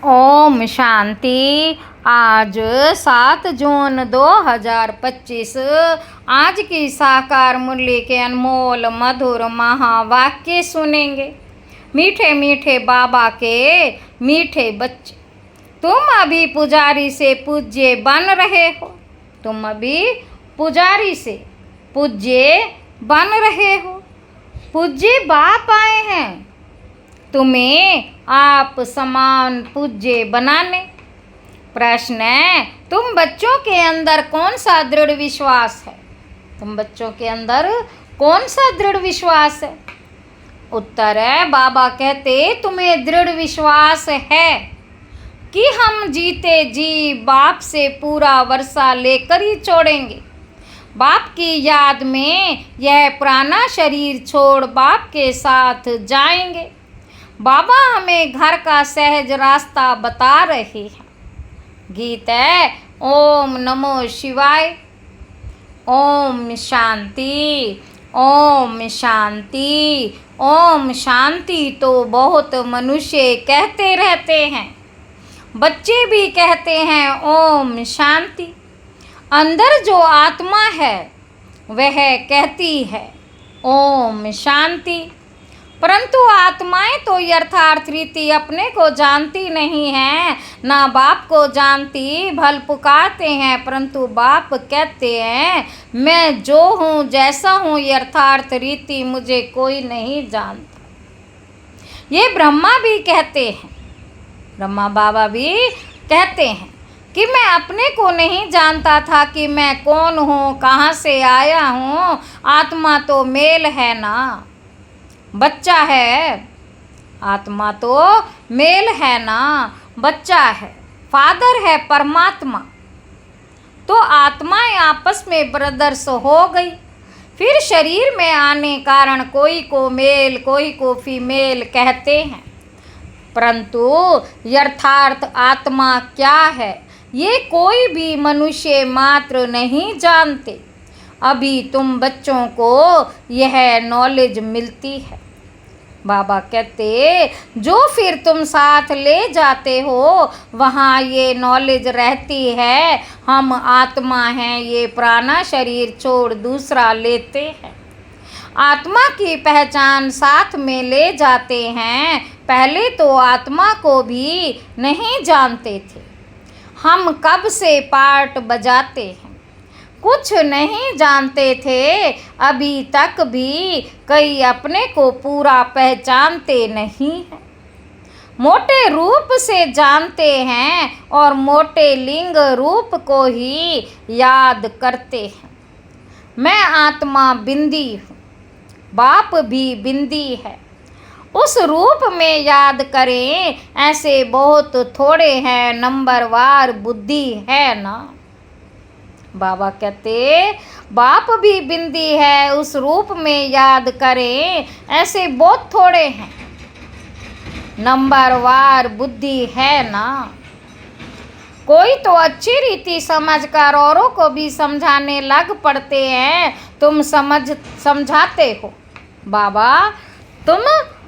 ओम शांति। आज 7 जून 2025 आज की साकार मुरली के अनमोल मधुर महावाक्य सुनेंगे। मीठे मीठे बाबा के मीठे बच्चे, तुम अभी पुजारी से पूज्य बन रहे हो। तुम अभी पुजारी से पूज्य बन रहे हो। पूज्य बाप आए हैं तुम्हें आप समान पूज्य बनाने। प्रश्न है, तुम बच्चों के अंदर कौन सा दृढ़ विश्वास है? तुम बच्चों के अंदर कौन सा दृढ़ विश्वास है? उत्तर है, बाबा कहते तुम्हें दृढ़ विश्वास है कि हम जीते जी बाप से पूरा वर्षा लेकर ही छोड़ेंगे। बाप की याद में यह पुराना शरीर छोड़ बाप के साथ जाएंगे। बाबा हमें घर का सहज रास्ता बता रहे हैं। गीत है ओम नमो शिवाय। ओम शांति, ओम शांति, ओम शांति। तो बहुत मनुष्य कहते रहते हैं, बच्चे भी कहते हैं ओम शांति। अंदर जो आत्मा है वह कहती है ओम शांति, परंतु आत्माएं तो यथार्थ रीति अपने को जानती नहीं है, ना बाप को जानती। भल पुकारते हैं परंतु बाप कहते हैं मैं जो हूँ जैसा हूँ, यथार्थ रीति मुझे कोई नहीं जानता। ये ब्रह्मा भी कहते हैं, ब्रह्मा बाबा भी कहते हैं कि मैं अपने को नहीं जानता था कि मैं कौन हूँ, कहाँ से आया हूँ। आत्मा तो मेल है ना, बच्चा है। आत्मा तो मेल है ना, बच्चा है। फादर है परमात्मा। तो आत्माएं आपस में ब्रदर्स हो गई। फिर शरीर में आने कारण कोई को मेल कोई को फीमेल कहते हैं, परंतु यथार्थ आत्मा क्या है ये कोई भी मनुष्य मात्र नहीं जानते। अभी तुम बच्चों को यह नॉलेज मिलती है। बाबा कहते जो फिर तुम साथ ले जाते हो वहाँ ये नॉलेज रहती है, हम आत्मा हैं, ये पुराना शरीर छोड़ दूसरा लेते हैं। आत्मा की पहचान साथ में ले जाते हैं। पहले तो आत्मा को भी नहीं जानते थे। हम कब से पार्ट बजाते हैं, कुछ नहीं जानते थे। अभी तक भी कई अपने को पूरा पहचानते नहीं हैं। मोटे रूप से जानते हैं और मोटे लिंग रूप को ही याद करते हैं। मैं आत्मा बिंदी हूँ, बाप भी बिंदी है। उस रूप में याद करें, ऐसे बहुत थोड़े हैं, नंबरवार बुद्धि है ना। बाबा कहते बाप भी बिंदी है, उस रूप में याद करें, ऐसे बहुत थोड़े हैं, नंबरवार बुद्धि है ना। कोई तो अच्छी रीति समझकर औरों को भी समझाने लग पड़ते हैं। तुम समझाते हो, बाबा तुम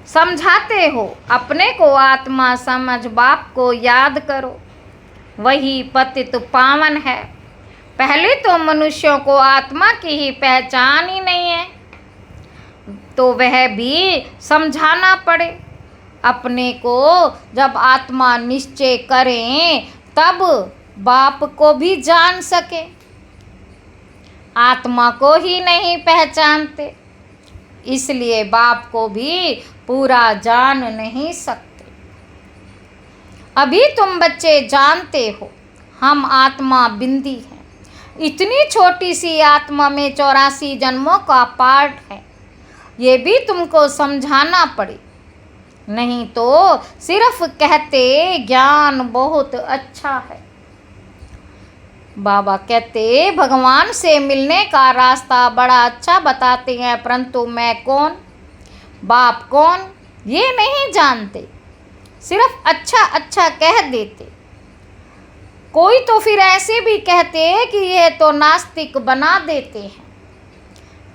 समझाते हो। अपने को आत्मा समझ, बाप को याद करो, वही पतित पावन है। पहले तो मनुष्यों को आत्मा की ही पहचान ही नहीं है, तो वह भी समझाना पड़े। अपने को जब आत्मा निश्चय करें तब बाप को भी जान सके। आत्मा को ही नहीं पहचानते, इसलिए बाप को भी पूरा जान नहीं सकते। अभी तुम बच्चे जानते हो हम आत्मा बिंदी हैं। इतनी छोटी सी आत्मा में 84 जन्मों का पार्ट है, ये भी तुमको समझाना पड़े। नहीं तो सिर्फ कहते ज्ञान बहुत अच्छा है। बाबा कहते भगवान से मिलने का रास्ता बड़ा अच्छा बताते हैं, परंतु मैं कौन, बाप कौन ये नहीं जानते। सिर्फ अच्छा अच्छा कह देते। कोई तो फिर ऐसे भी कहते हैं कि यह तो नास्तिक बना देते हैं।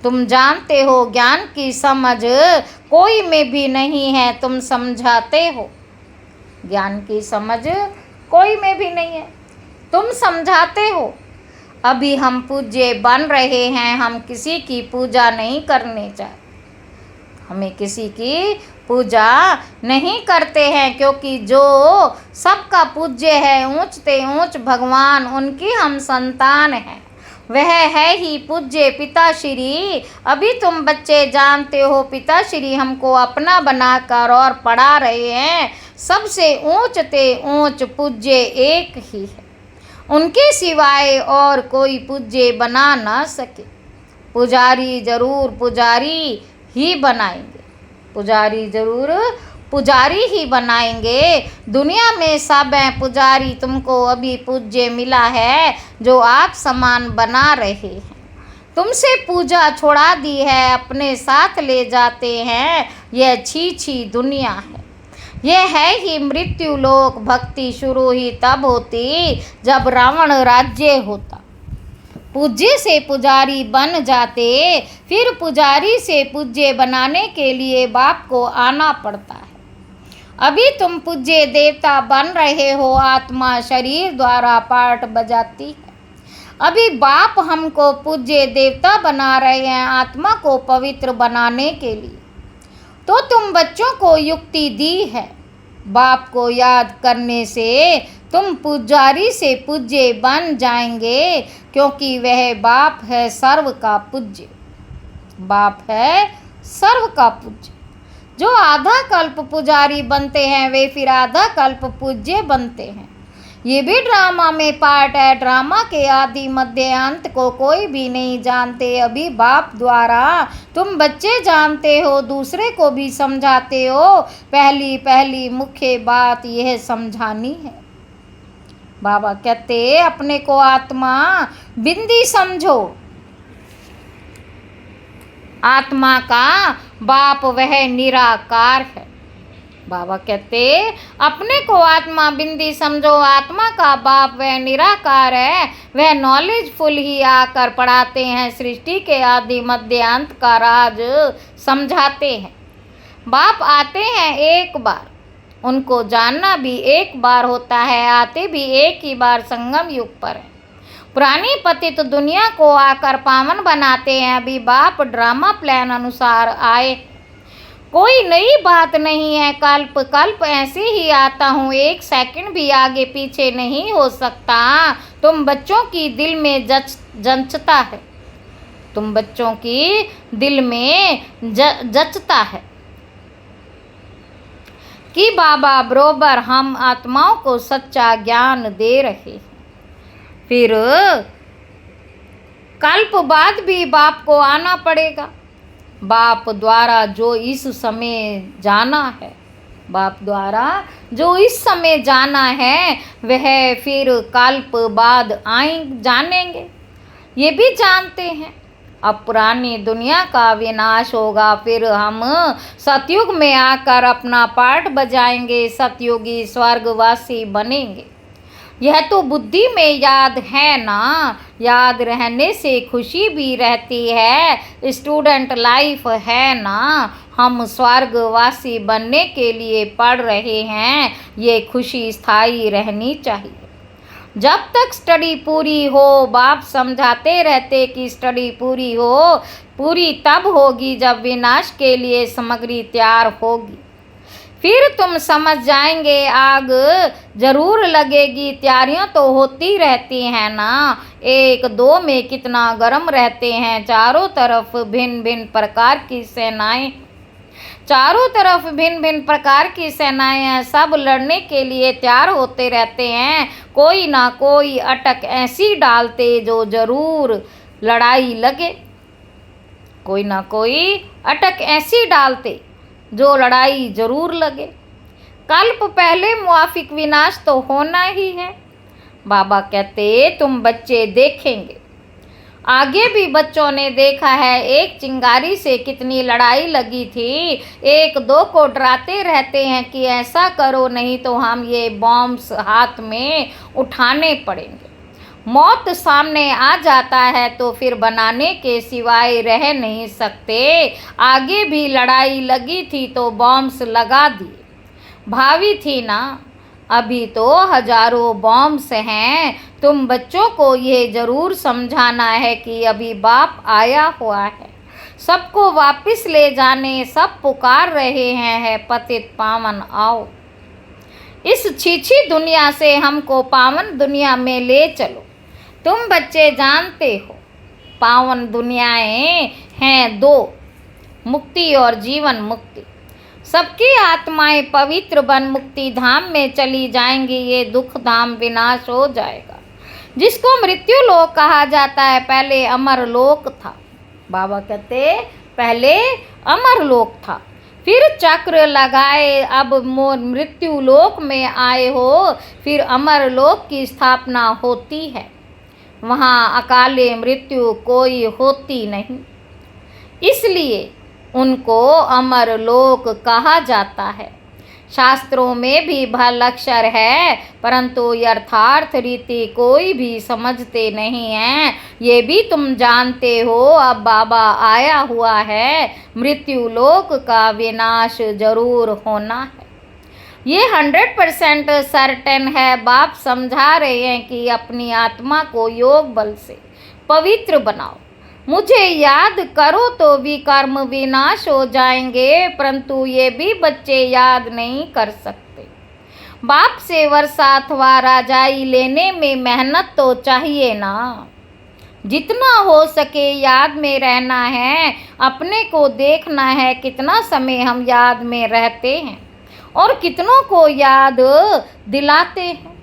तुम जानते हो ज्ञान की समझ कोई में भी नहीं है, तुम समझाते हो। ज्ञान की समझ कोई में भी नहीं है। तुम समझाते हो अभी हम पूज्य बन रहे हैं, हम किसी की पूजा नहीं करने चाहिए, हमें किसी की पूजा नहीं करते हैं, क्योंकि जो सबका पूज्य है, ऊंच ते ऊंच भगवान, उनकी हम संतान हैं, वह है ही पूज्य पिताश्री। अभी तुम बच्चे जानते हो पिताश्री हमको अपना बनाकर और पढ़ा रहे हैं। सबसे ऊंच ते ऊंच पूज्य एक ही है, उनके सिवाय और कोई पूज्य बना ना सके। पुजारी जरूर पुजारी ही बनाएंगे, पुजारी जरूर पुजारी ही बनाएंगे। दुनिया में सब हैं पुजारी, तुमको अभी पूज्य मिला है जो आप समान बना रहे हैं। तुमसे पूजा छुड़ा दी है, अपने साथ ले जाते हैं। यह छी दुनिया है, यह है ही मृत्यु लोक। भक्ति शुरू ही तब होती जब रावण राज्य होता। पूज्य से पुजारी बन जाते, फिर पुजारी से पूज्य बनाने के लिए बाप को आना पड़ता है। अभी तुम पूज्य देवता बन रहे हो, आत्मा शरीर द्वारा पाठ बजाती है। अभी बाप हमको पूज्य देवता बना रहे हैं, आत्मा को पवित्र बनाने के लिए। तो तुम बच्चों को युक्ति दी है, बाप को याद करने से तुम पुजारी से पूज्य बन जाएंगे, क्योंकि वह बाप है सर्व का पूज्य। बाप है सर्व का पूज्य। जो आधा कल्प पुजारी बनते हैं वे फिर आधा कल्प पूज्य बनते हैं। ये भी ड्रामा में पार्ट है। ड्रामा के आदि मध्य अंत को कोई भी नहीं जानते। अभी बाप द्वारा तुम बच्चे जानते हो, दूसरे को भी समझाते हो। पहली मुख्य बात यह समझानी है। बाबा कहते अपने को आत्मा बिंदी समझो। आत्मा का बाप वह निराकार है। बाबा कहते अपने को आत्मा बिंदी समझो, आत्मा का बाप वह निराकार है। वह नॉलेजफुल ही आकर पढ़ाते हैं, सृष्टि के आदि मध्य अंत का राज समझाते हैं। बाप आते हैं एक बार, उनको जानना भी एक बार होता है, आते भी एक ही बार संगम युग पर है। पुरानी पतित दुनिया को आकर पावन बनाते हैं। अभी बाप ड्रामा प्लान अनुसार आए, कोई नई बात नहीं है। कल्प कल्प ऐसे ही आता हूँ, एक सेकंड भी आगे पीछे नहीं हो सकता। तुम बच्चों की दिल में जचता है, तुम बच्चों की दिल में जचता है कि बाबा बरोबर हम आत्माओं को सच्चा ज्ञान दे रहे हैं। फिर कल्प बाद भी बाप को आना पड़ेगा। बाप द्वारा जो इस समय जाना है, बाप द्वारा जो इस समय जाना है वह फिर कल्प बाद जानेंगे। ये भी जानते हैं अब पुरानी दुनिया का विनाश होगा, फिर हम सतयुग में आकर अपना पाठ बजाएंगे, सतयुगी स्वर्गवासी बनेंगे। यह तो बुद्धि में याद है ना, याद रहने से खुशी भी रहती है। स्टूडेंट लाइफ है ना, हम स्वर्गवासी बनने के लिए पढ़ रहे हैं। ये खुशी स्थायी रहनी चाहिए। जब तक स्टडी पूरी हो, बाप समझाते रहते कि स्टडी पूरी तब होगी जब विनाश के लिए सामग्री तैयार होगी। फिर तुम समझ जाएंगे, आग जरूर लगेगी। तैयारियां तो होती रहती हैं ना, एक दो में कितना गर्म रहते हैं। चारों तरफ भिन्न भिन्न प्रकार की सेनाएं, चारों तरफ भिन्न भिन्न प्रकार की सेनाएं हैं। सब लड़ने के लिए तैयार होते रहते हैं। कोई ना कोई अटक ऐसी डालते जो जरूर लड़ाई लगे, कोई ना कोई अटक ऐसी डालते जो लड़ाई जरूर लगे। कल्प पहले मुआफिक विनाश तो होना ही है। बाबा कहते तुम बच्चे देखेंगे, आगे भी बच्चों ने देखा है। एक चिंगारी से कितनी लड़ाई लगी थी। एक दो को डराते रहते हैं कि ऐसा करो नहीं तो हम ये बॉम्ब्स हाथ में उठाने पड़ेंगे। मौत सामने आ जाता है तो फिर बनाने के सिवाय रह नहीं सकते। आगे भी लड़ाई लगी थी तो बॉम्ब्स लगा दिए। भावी थी ना, अभी तो हजारों बॉम्ब्स हैं। तुम बच्चों को ये ज़रूर समझाना है कि अभी बाप आया हुआ है, सबको वापस ले जाने। सब पुकार रहे हैं, है पतित पावन आओ, इस छीछी दुनिया से हमको पावन दुनिया में ले चलो। तुम बच्चे जानते हो पावन दुनियाएं हैं दो, मुक्ति और जीवन मुक्ति। सबकी आत्माएं पवित्र बन मुक्ति धाम में चली जाएंगी। ये दुख धाम विनाश हो जाएगा, जिसको मृत्यु लोक कहा जाता है। पहले अमर लोक था। बाबा कहते पहले अमर लोक था, फिर चक्र लगाए, अब मृत्यु लोक में आए हो, फिर अमर लोक की स्थापना होती है। वहाँ अकाले मृत्यु कोई होती नहीं, इसलिए उनको अमर लोक कहा जाता है। शास्त्रों में भी भलाक्षर है, परंतु यथार्थ रीति कोई भी समझते नहीं है। ये भी तुम जानते हो अब बाबा आया हुआ है, मृत्यु लोक का विनाश जरूर होना है। ये 100% सर्टेन है। बाप समझा रहे हैं कि अपनी आत्मा को योग बल से पवित्र बनाओ, मुझे याद करो तो विकर्म विनाश हो जाएंगे। परंतु ये भी बच्चे याद नहीं कर सकते। बाप से वर्षा अथवा राजाई लेने में मेहनत तो चाहिए ना। जितना हो सके याद में रहना है, अपने को देखना है कितना समय हम याद में रहते हैं और कितनों को याद दिलाते हैं।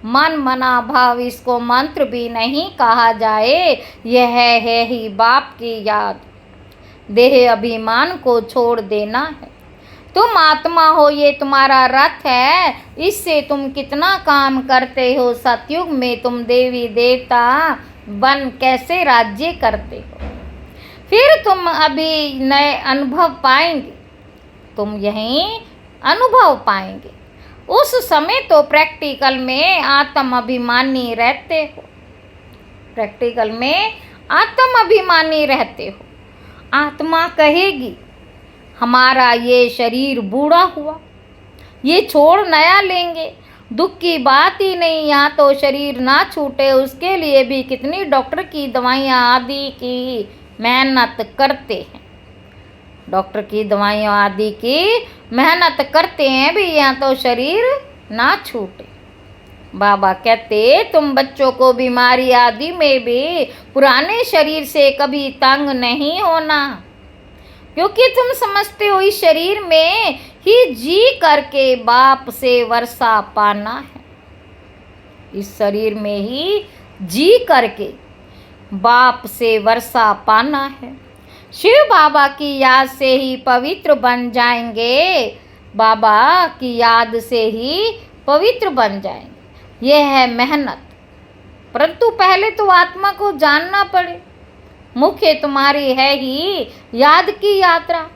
मन मना भाव, इसको मंत्र भी नहीं कहा जाए, यह है ही बाप की याद। देह अभिमान को छोड़ देना है। तुम आत्मा हो, ये तुम्हारा रथ है, इससे तुम कितना काम करते हो। सतयुग में तुम देवी देवता बन कैसे राज्य करते हो, फिर तुम अभी नए अनुभव पाएंगे। तुम यहीं अनुभव पाएंगे। उस समय तो प्रैक्टिकल में आत्म अभिमानी रहते हो, प्रैक्टिकल में आत्म अभिमानी रहते हो। आत्मा कहेगी हमारा ये शरीर बूढ़ा हुआ, ये छोड़ नया लेंगे। दुख की बात ही नहीं, यहाँ तो शरीर ना छूटे उसके लिए भी कितनी डॉक्टर की दवाइयाँ आदि की मेहनत करते हैं। डॉक्टर की दवाइयों आदि की मेहनत करते हैं भी, यहाँ तो शरीर ना छूटे। बाबा कहते तुम बच्चों को बीमारी आदि में भी पुराने शरीर से कभी तंग नहीं होना, क्योंकि तुम समझते हो इस शरीर में ही जी करके बाप से वर्षा पाना है। इस शरीर में ही जी करके बाप से वर्षा पाना है। शिव बाबा की याद से ही पवित्र बन जाएंगे, बाबा की याद से ही पवित्र बन जाएंगे। यह है मेहनत, परंतु पहले तो आत्मा को जानना पड़े। मुख्य तुम्हारी है ही याद की यात्रा।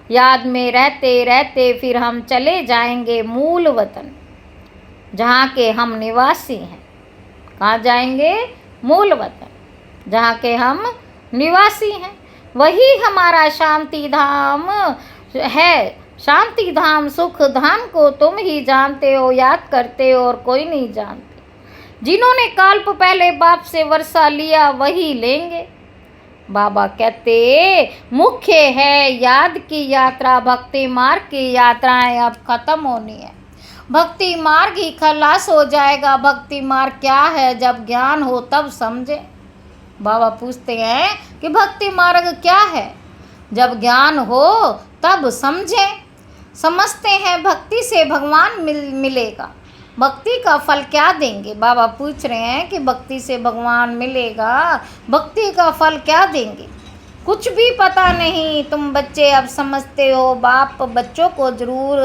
याद में रहते रहते फिर हम चले जाएंगे मूल वतन, जहाँ के हम निवासी हैं। कहाँ जाएंगे? मूल वतन, जहाँ के हम निवासी हैं। वही हमारा शांति धाम है। शांति धाम सुख धाम को तुम ही जानते हो, याद करते हो, और कोई नहीं जानते। जिन्होंने कल्प पहले बाप से वर्षा लिया वही लेंगे। बाबा कहते मुख्य है याद की यात्रा। भक्ति मार्ग की यात्राएं अब खत्म होनी है। भक्ति मार्ग ही खलास हो जाएगा। भक्ति मार्ग क्या है? जब ज्ञान हो तब समझे। बाबा पूछते हैं कि भक्ति मार्ग क्या है? जब ज्ञान हो तब समझें। समझते हैं भक्ति से भगवान मिलेगा। भक्ति का फल क्या देंगे? बाबा पूछ रहे हैं कि भक्ति से भगवान मिलेगा, भक्ति का फल क्या देंगे? कुछ भी पता नहीं। तुम बच्चे अब समझते हो। बाप बच्चों को जरूर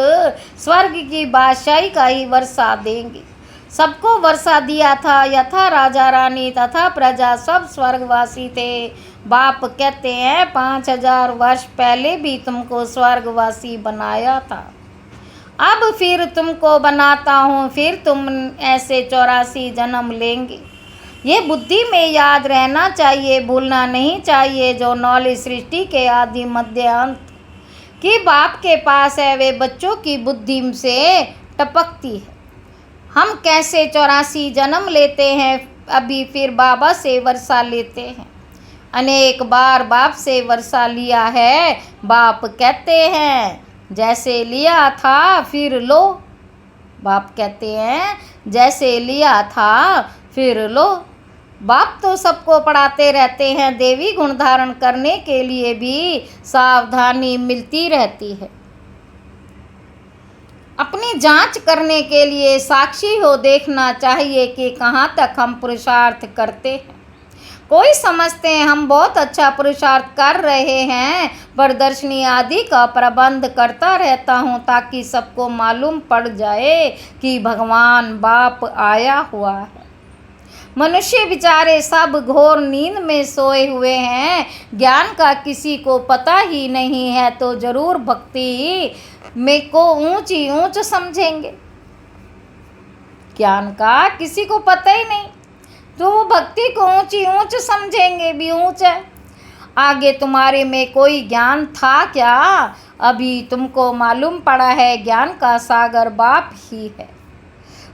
स्वर्ग की बादशाही का ही वर्षा देंगे। सबको वर्षा दिया था, यथा राजा रानी तथा प्रजा सब स्वर्गवासी थे। बाप कहते हैं 5000 वर्ष पहले भी तुमको स्वर्गवासी बनाया था, अब फिर तुमको बनाता हूँ। फिर तुम ऐसे 84 जन्म लेंगे। ये बुद्धि में याद रहना चाहिए, भूलना नहीं चाहिए। जो नॉलेज सृष्टि के आदि मध्य अंत की बाप के पास है, वे बच्चों की बुद्धि से टपकती है। हम कैसे 84 जन्म लेते हैं, अभी फिर बाबा से वर्षा लेते हैं। अनेक बार बाप से वर्षा लिया है, बाप कहते हैं जैसे लिया था फिर लो। बाप कहते हैं जैसे लिया था फिर लो। बाप तो सबको पढ़ाते रहते हैं, देवी गुण धारण करने के लिए भी सावधानी मिलती रहती है। अपनी जांच करने के लिए साक्षी हो देखना चाहिए कि कहाँ तक हम पुरुषार्थ करते हैं। कोई समझते हैं हम बहुत अच्छा पुरुषार्थ कर रहे हैं, प्रदर्शनी आदि का प्रबंध करता रहता हूँ ताकि सबको मालूम पड़ जाए कि भगवान बाप आया हुआ है। मनुष्य बेचारे सब घोर नींद में सोए हुए हैं, ज्ञान का किसी को पता ही नहीं है, तो जरूर भक्ति में को ऊंची ऊंच समझेंगे। ज्ञान का किसी को पता ही नहीं तो वो भक्ति को ऊंची ऊंच समझेंगे भी ऊंच है। आगे तुम्हारे में कोई ज्ञान था क्या? अभी तुमको मालूम पड़ा है ज्ञान का सागर बाप ही है।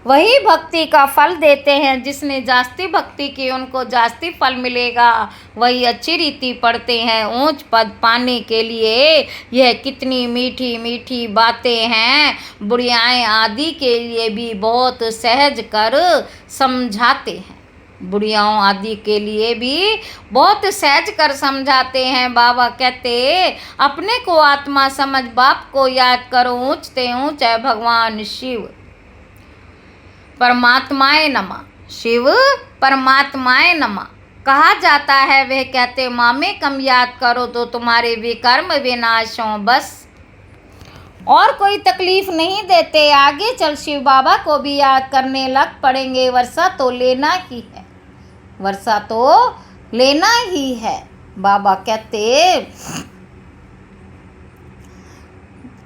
वही भक्ति का फल देते हैं। जिसने जास्ती भक्ति की उनको जास्ती फल मिलेगा। वही अच्छी रीति पढ़ते हैं ऊंच पद पाने के लिए। यह कितनी मीठी मीठी बातें हैं, बुढ़ियाएँ आदि के लिए भी बहुत सहज कर समझाते हैं। बुढ़ियाओं आदि के लिए भी बहुत सहज कर समझाते हैं। बाबा कहते अपने को आत्मा समझ बाप को याद करो, ऊंचते ऊंच है भगवान शिव परमात्माए नमः। शिव परमात्माए नमः कहा जाता है। वे कहते मामे कम याद करो तो तुम्हारे विकर्म विनाश हों, बस और कोई तकलीफ नहीं देते। आगे चल शिव बाबा को भी याद करने लग पड़ेंगे। वर्षा तो लेना ही है, वर्षा तो लेना ही है। बाबा कहते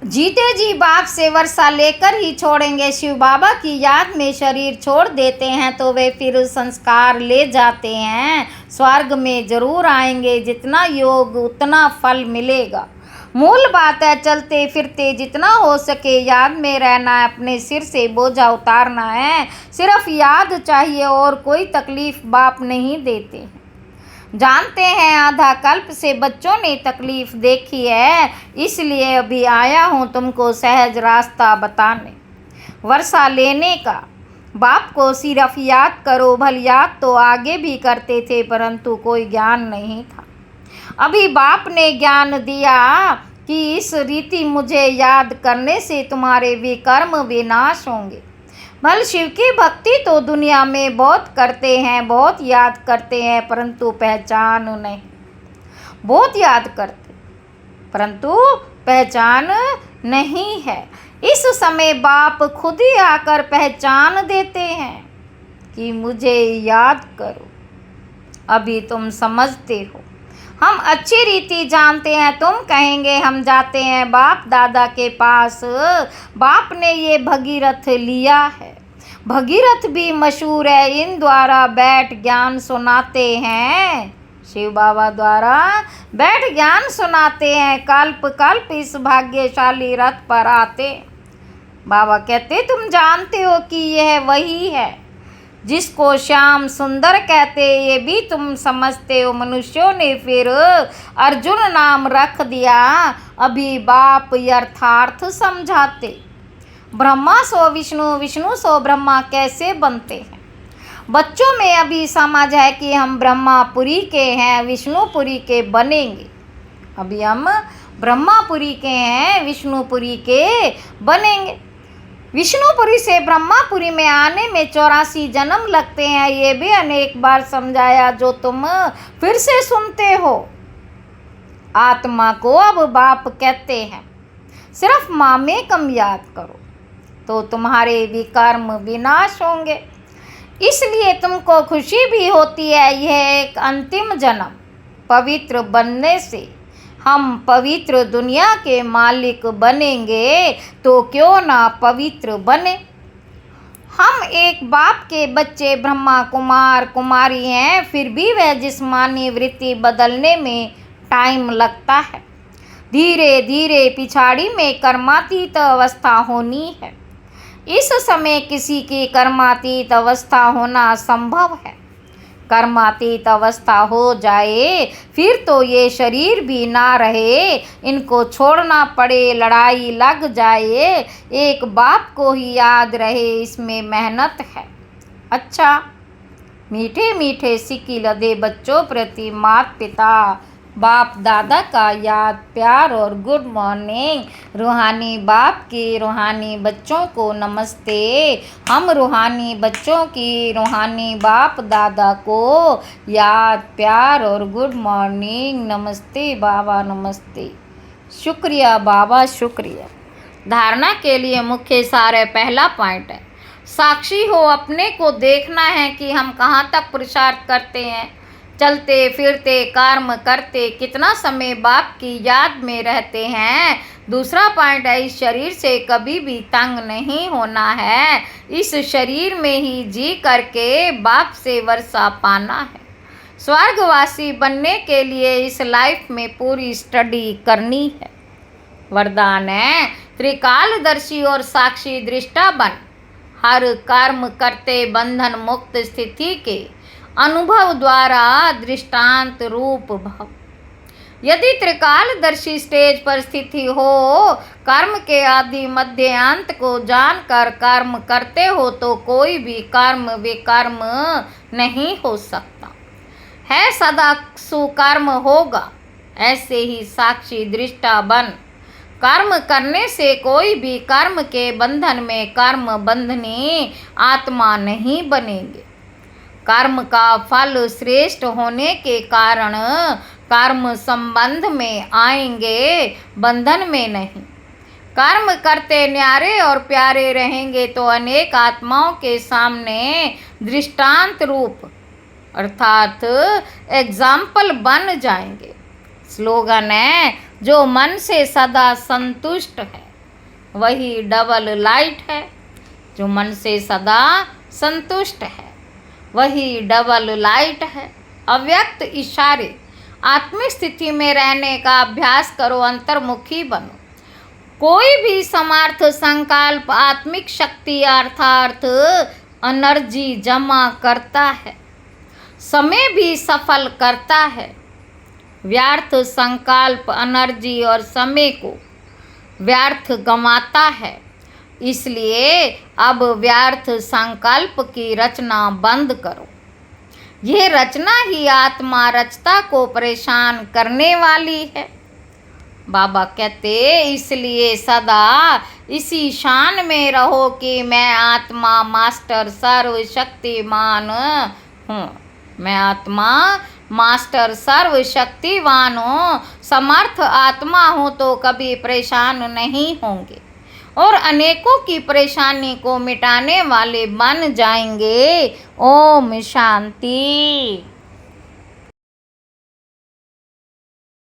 जीते जी बाप से वर्षा लेकर ही छोड़ेंगे। शिव बाबा की याद में शरीर छोड़ देते हैं तो वे फिर संस्कार ले जाते हैं। स्वर्ग में जरूर आएंगे, जितना योग उतना फल मिलेगा। मूल बात है चलते फिरते जितना हो सके याद में रहना है, अपने सिर से बोझा उतारना है। सिर्फ याद चाहिए और कोई तकलीफ बाप नहीं देते हैं। जानते हैं आधा कल्प से बच्चों ने तकलीफ देखी है, इसलिए अभी आया हूँ तुमको सहज रास्ता बताने। वर्षा लेने का बाप को सिर्फ याद करो। भल याद तो आगे भी करते थे परंतु कोई ज्ञान नहीं था। अभी बाप ने ज्ञान दिया कि इस रीति मुझे याद करने से तुम्हारे विकर्म विनाश होंगे। भल शिव की भक्ति तो दुनिया में बहुत करते हैं, बहुत याद करते हैं परंतु पहचान नहीं। बहुत याद करते परंतु पहचान नहीं है। इस समय बाप खुद ही आकर पहचान देते हैं कि मुझे याद करो। अभी तुम समझते हो, हम अच्छी रीति जानते हैं। तुम कहेंगे हम जाते हैं बाप दादा के पास, बाप ने ये भगीरथ लिया है। भगीरथ भी मशहूर है, इन द्वारा बैठ ज्ञान सुनाते हैं। शिव बाबा द्वारा बैठ ज्ञान सुनाते हैं। कल्प कल्प इस भाग्यशाली रथ पर आते। बाबा कहते तुम जानते हो कि यह वही है जिसको श्याम सुंदर कहते, ये भी तुम समझते हो। मनुष्यों ने फिर अर्जुन नाम रख दिया। अभी बाप यथार्थ समझाते। ब्रह्मा सो विष्णु, विष्णु सो ब्रह्मा कैसे बनते हैं। बच्चों में अभी समझ है कि हम ब्रह्मापुरी के हैं, विष्णुपुरी के बनेंगे। अभी हम ब्रह्मापुरी के हैं, विष्णुपुरी के बनेंगे। विष्णुपुरी से ब्रह्मापुरी में आने में 84 जन्म लगते हैं। ये भी अनेक बार समझाया जो तुम फिर से सुनते हो। आत्मा को अब बाप कहते हैं सिर्फ माँ में कम याद करो तो तुम्हारे विकर्म विनाश होंगे। इसलिए तुमको खुशी भी होती है। यह एक अंतिम जन्म पवित्र बनने से हम पवित्र दुनिया के मालिक बनेंगे, तो क्यों ना पवित्र बने। हम एक बाप के बच्चे ब्रह्मा कुमार कुमारी हैं, फिर भी वह जिस्मानी वृत्ति बदलने में टाइम लगता है। धीरे धीरे पिछाड़ी में कर्मातीत अवस्था होनी है। इस समय किसी की कर्मातीत अवस्था होना संभव है। कर्मातीत अवस्था हो जाए फिर तो ये शरीर भी ना रहे, इनको छोड़ना पड़े, लड़ाई लग जाए, एक बाप को ही याद रहे, इसमें मेहनत है। अच्छा, मीठे मीठे सिक्की लदे बच्चों प्रति माता पिता बाप दादा का याद प्यार और गुड मॉर्निंग। रूहानी बाप की रूहानी बच्चों को नमस्ते। हम रूहानी बच्चों की रूहानी बाप दादा को याद प्यार और गुड मॉर्निंग। नमस्ते बाबा, नमस्ते। शुक्रिया बाबा, शुक्रिया। धारणा के लिए मुख्य सार है। पहला पॉइंट है, साक्षी हो, अपने को देखना है कि हम कहाँ तक पुरुषार्थ करते हैं, चलते फिरते कर्म करते कितना समय बाप की याद में रहते हैं। दूसरा पॉइंट है, इस शरीर से कभी भी तंग नहीं होना है, इस शरीर में ही जी करके बाप से वर्षा पाना है। स्वर्गवासी बनने के लिए इस लाइफ में पूरी स्टडी करनी है। वरदान है, त्रिकालदर्शी और साक्षी दृष्टा बन, हर कर्म करते बंधन मुक्त स्थिति के अनुभव द्वारा दृष्टांत रूप भव। यदि त्रिकालदर्शी स्टेज पर स्थिति हो, कर्म के आदि मध्य अंत को जानकर कर्म करते हो तो कोई भी कर्म विकर्म नहीं हो सकता है, सदा सुकर्म होगा। ऐसे ही साक्षी दृष्टा बन, कर्म करने से कोई भी कर्म के बंधन में कर्म बंधनी आत्मा नहीं बनेंगे। कर्म का फल श्रेष्ठ होने के कारण कर्म संबंध में आएंगे, बंधन में नहीं। कर्म करते न्यारे और प्यारे रहेंगे तो अनेक आत्माओं के सामने दृष्टांत रूप अर्थात एग्जाम्पल बन जाएंगे। स्लोगन है, जो मन से सदा संतुष्ट है वही डबल लाइट है। जो मन से सदा संतुष्ट है वही डबल लाइट है। अव्यक्त इशारे, आत्मिक स्थिति में रहने का अभ्यास करो, अंतर्मुखी बनो। कोई भी समार्थ संकल्प आत्मिक शक्ति अर्थात एनर्जी जमा करता है, समय भी सफल करता है। व्यर्थ संकल्प एनर्जी और समय को व्यर्थ गंवाता है। इसलिए अब व्यर्थ संकल्प की रचना बंद करो। यह रचना ही आत्मा रचता को परेशान करने वाली है। बाबा कहते, इसलिए सदा इसी शान में रहो कि मैं आत्मा मास्टर सर्वशक्तिमान हूँ। मैं आत्मा मास्टर सर्वशक्तिवान हूँ, समर्थ आत्मा हूँ, तो कभी परेशान नहीं होंगे और अनेकों की परेशानी को मिटाने वाले बन जाएंगे। ओम शांति।